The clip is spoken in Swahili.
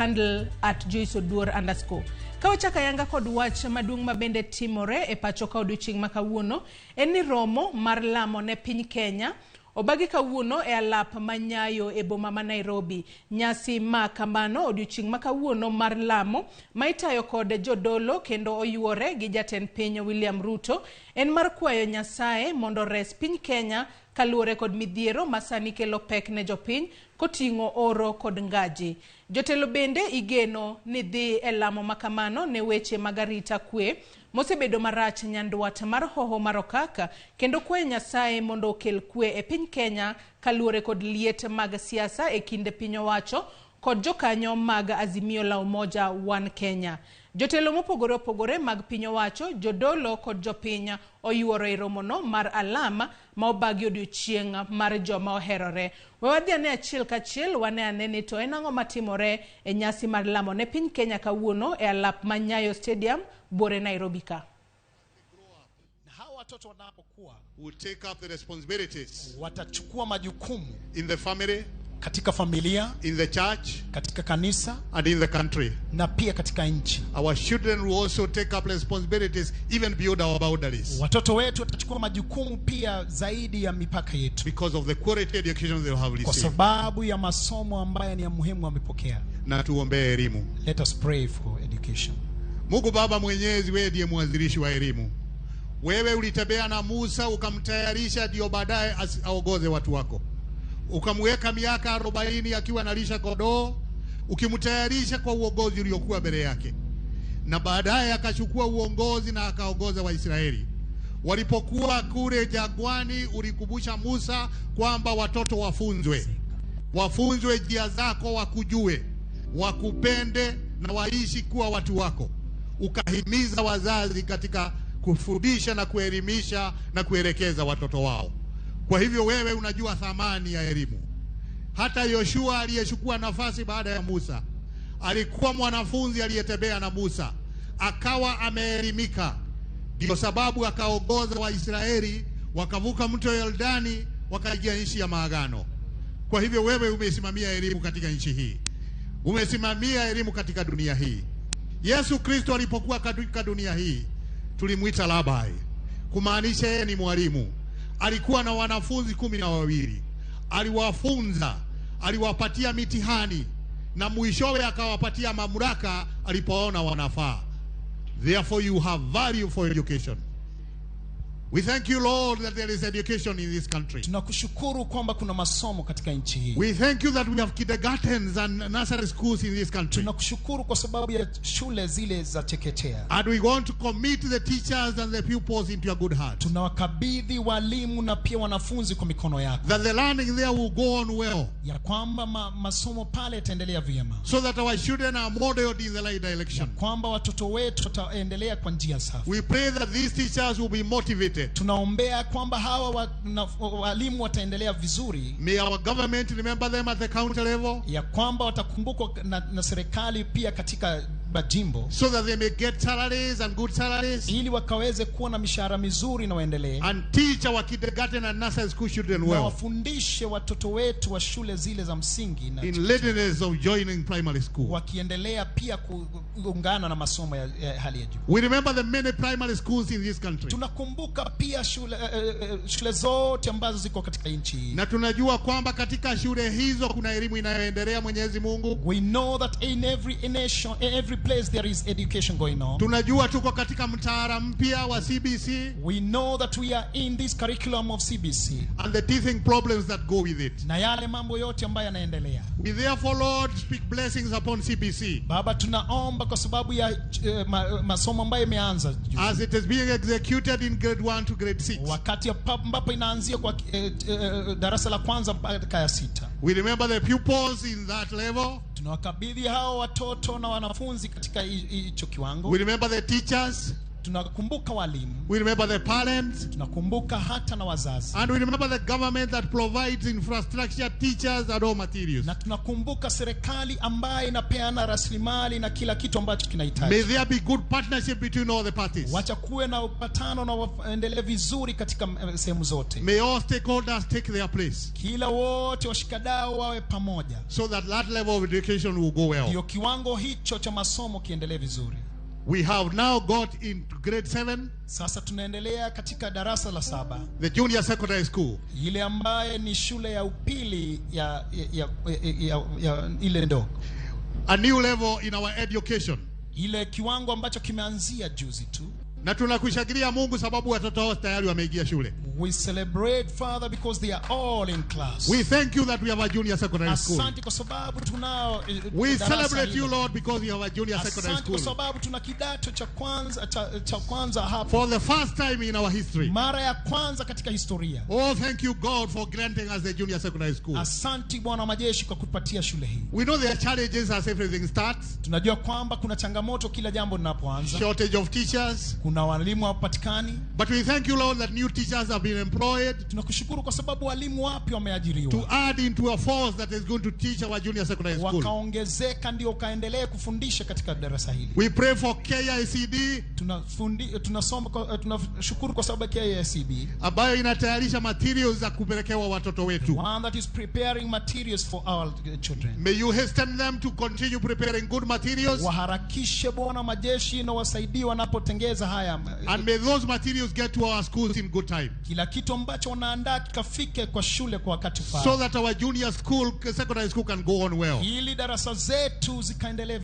handle at @joyceoduor_. Kawachaka yanga kod wach madung mabende timore e pacho ka odiochieng' makawuono eni romo mar lamo ne piny Kenya obagi kawuono e alap manyayo e boma ma Nairobi. Nyasi ma kamano odiochieng' makawuono mar lamo maitayo kod jodolo kendo oyuore gi jatend piny William Ruto en mar kwayo Nyasaye mondo res piny Kenya kaluore kod midhiero masani kelo pek ne jopiny koting'o oro kod ngaji. Jotelo bende igeno ni dhi e lamo makamano ne weche magarita kwe mosebedo marach nyandwat mar hoho marokaka kendo kwayo Nyasaye mondo okel kwe e piny Kenya kaluore kod liet mag siasa e kinde piny owacho kod jokanyo mag Azimio la Umoja One Kenya. Jotelo mopogore opogore mag piny owacho, jodolo kod jopiny oyuoro e romono mar alama ma obagi odiochieng' mar joma oherore. Wewadhi ane achiel kachiel wane anene to en ang'o matimore e nyasi mar lamo ne piny Kenya kawuono e alap Manyayo Stadium bore Nairobi ka. Watoto wanapokuwa will take up the responsibilities watachukua majukumu in the family, katika familia, in the church, katika kanisa and in the country. na pia katika nchi. Our children will also take up responsibilities even beyond our boundaries. Watoto wetu watachukua majukumu pia zaidi ya mipaka yetu Because of the quality education they have kwa received. sababu ya masomo ambayo ni ya muhimu wamepokea. Na tuombee elimu. Let us pray for education. Mungu Baba Mwenyezi, wewe ndiye mwanzilishi wa elimu. Wewe ulitembea na Musa ukamtayarisha ndio baadaye aongoze watu wako. Ukamweka miaka 40 akiwa analisha kondoo, ukimtayarisha kwa uongozi uliokuwa mbele yake. Na baadaye akachukua uongozi na akaongoza Waisraeli. Walipokuwa kule jangwani, ulikumbusha Musa kwamba watoto wafunzwe njia zako, wakujue, wakupende na waishi kuwa watu wako. Ukahimiza wazazi katika kufundisha na kuelimisha na kuelekeza watoto wao. Kwa hivyo wewe unajua thamani ya elimu. Hata Yoshua aliyechukua nafasi baada ya Musa alikuwa mwanafunzi aliyetembea na Musa, akawa ameelimika. Ndio sababu akaongoza Waisraeli wakavuka mto Yordani wakaingia nchi ya maagano. Kwa hivyo wewe umesimamia elimu katika nchi hii. Umesimamia elimu katika dunia hii. Yesu Kristo alipokuwa katika dunia hii tulimuita Rabai, kumaanisha yeye ni mwalimu. Alikuwa na wanafunzi 12. Aliwafunza, aliwapatia mitihani na mwishowe akawapatia mamlaka alipoona wanafaa. Therefore you have value for education. We thank you, Lord, that there is education in this country. Tunakushukuru kwamba kuna masomo katika nchi hii. We thank you that we have kindergartens and nursery schools in this country. Tunakushukuru kwa sababu ya shule zile za chekechea. And we want to commit the teachers and the pupils into your good heart. Tunawakabidhi walimu na pia wanafunzi kwa mikono yako. That the learning there will go on well. Ya kwamba masomo pale yataendelea vyema. So that our children are modeled in the right direction. Ya kwamba watoto wetu wataendelea kwa njia safi. We pray that these teachers will be motivated. Tunaombea kwamba hawa walimu wataendelea vizuri. May our government remember them at the county level. Ya kwamba watakumbukwa na serikali pia katika majimbo. So that they may get salaries and good salaries. Ili wakaweze kuwa na mishahara mizuri na waendelee. And teach our kindergarten and nursery school children well. Na wafundishe watoto wetu wa shule zile za msingi na in readiness of joining primary school. Wakiendelea pia kuungana na masomo ya hali ya juu. We remember the many primary schools in this country. Tunakumbuka pia shule zote ambazo ziko katika nchi hii. Na tunajua kwamba katika shule hizo kuna elimu inayoendelea, Mwenyezi Mungu. We know that in every nation, in every place there is education going on. Tunajua tuko katika mtaala mpya wa CBC. We know that we are in this curriculum of CBC. And the teething problems that go with it. Na yale mambo yote ambayo yanaendelea. We therefore, Lord, speak blessings upon CBC. Baba, tunaomba kwa sababu ya masomo ambayo yameanza. As it is being executed in grade 1 to grade 6. Wakati ambapo inaanzia kwa darasa la kwanza mpaka ya 6. We remember the pupils in that level. Tunawakabidhi hao watoto na wanafunzi katika hicho kiwango. We remember the teachers. tunakumbuka walimu, We remember the parents. tunakumbuka hata na wazazi, And we remember the government that provides infrastructure, teachers, and all materials. na tunakumbuka serikali ambayo inapeana rasilimali na kila kitu ambacho May kinahitaji. there be good partnership between all the parties. Wacha kuwe na upatano na waendelee vizuri katika sehemu zote. May all stakeholders take their place, Kila wote washikadau wawe pamoja, so that that level of education will go well. ndio kiwango hicho cha masomo kiendelee vizuri. We have now got into grade 7, Sasa tunaendelea katika darasa la 7, the junior secondary school. ile ambaye ni shule ya upili ya ile ndogo, A new level in our education. ile kiwango ambacho kimeanzia juzi tu. Na tunakushangilia Mungu sababu watoto wao tayari wameingia shule. We celebrate, Father, because they are all in class. We thank you that we have a junior secondary school. Asante kwa sababu tunao We darasa celebrate hilo. you, Lord, because we have a junior secondary Asante kwa school. sababu tuna kidato cha kwanza hapa. For the first time in our history. Mara ya kwanza katika historia. Oh, thank you, God, for granting us the junior secondary school. Asante Bwana majeshi kwa kutupatia shule hii. We know there are challenges as everything starts. Tunajua kwamba kuna changamoto kila jambo linapoanza. Shortage of teachers. Kuna walimu hawapatikani. But we thank you, Lord, that new teachers have been employed. Tunakushukuru kwa sababu walimu wapya wameajiriwa. To add into a force that is going to teach our junior secondary school. Wakaongezeka ndio kaendelee kufundisha katika darasa hili. We pray for KICD. Tunashukuru kwa sababu ya KICD. Ambayo inatayarisha materials za kupelekewa watoto wetu. One that is preparing materials for our children. May you hasten them to continue preparing good materials. Waharakishe Bwana majeshi na wasaidie wanapotengeza haya. And may those materials get to our schools in good time. Kila kitu ambacho wanaandaa kikafike kwa shule kwa wakati ufao. So that our junior school, secondary school can go on well. Ili darasa zetu zikaendelee